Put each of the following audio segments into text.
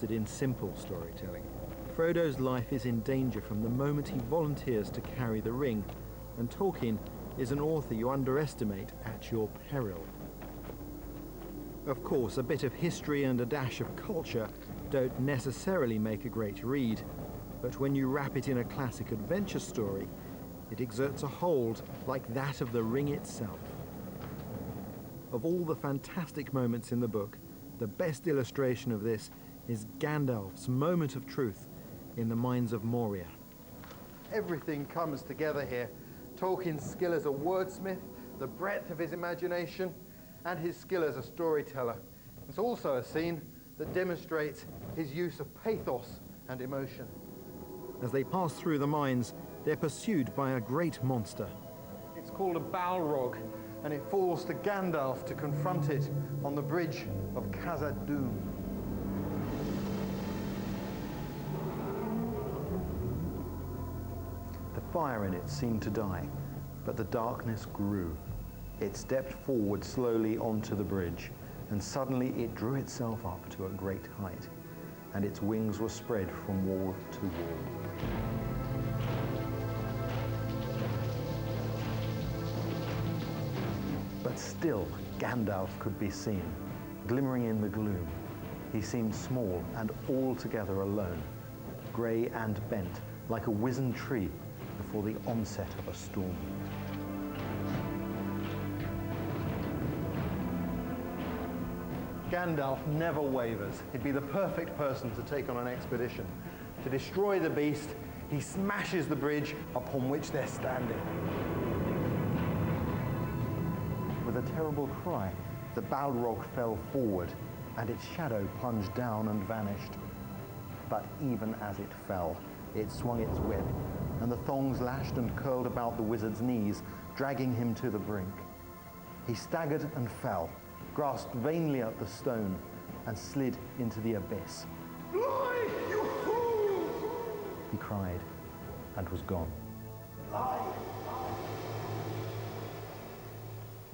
in simple storytelling. Frodo's life is in danger from the moment he volunteers to carry the ring, and Tolkien is an author you underestimate at your peril. Of course, a bit of history and a dash of culture don't necessarily make a great read, but when you wrap it in a classic adventure story, it exerts a hold like that of the ring itself. Of all the fantastic moments in the book, the best illustration of this is Gandalf's moment of truth in the mines of Moria. Everything comes together here. Tolkien's skill as a wordsmith, the breadth of his imagination, and his skill as a storyteller. It's also a scene that demonstrates his use of pathos and emotion. As they pass through the mines, they're pursued by a great monster. It's called a Balrog, and it falls to Gandalf to confront it on the bridge of Khazad-dûm. The fire in it seemed to die, but the darkness grew. It stepped forward slowly onto the bridge, and suddenly it drew itself up to a great height, and its wings were spread from wall to wall. But still, Gandalf could be seen, glimmering in the gloom. He seemed small and altogether alone, grey and bent, like a wizened tree before the onset of a storm. Gandalf never wavers. He'd be the perfect person to take on an expedition. To destroy the beast, he smashes the bridge upon which they're standing. With a terrible cry, the Balrog fell forward, and its shadow plunged down and vanished. But even as it fell, it swung its whip, and the thongs lashed and curled about the wizard's knees, dragging him to the brink. He staggered and fell, grasped vainly at the stone, and slid into the abyss. "Fly, you fools!" He cried, and was gone.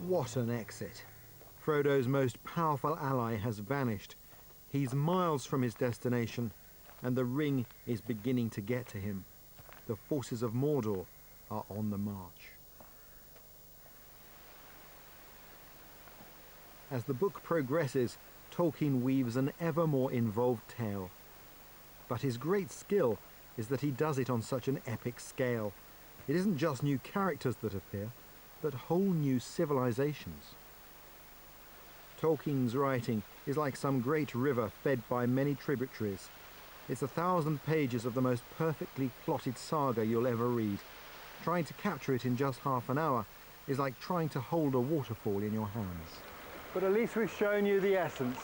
What an exit! Frodo's most powerful ally has vanished. He's miles from his destination, and the ring is beginning to get to him. The forces of Mordor are on the march. As the book progresses, Tolkien weaves an ever more involved tale. But his great skill is that he does it on such an epic scale. It isn't just new characters that appear, but whole new civilizations. Tolkien's writing is like some great river fed by many tributaries. It's 1,000 pages of the most perfectly plotted saga you'll ever read. Trying to capture it in just half an hour is like trying to hold a waterfall in your hands. But at least we've shown you the essence.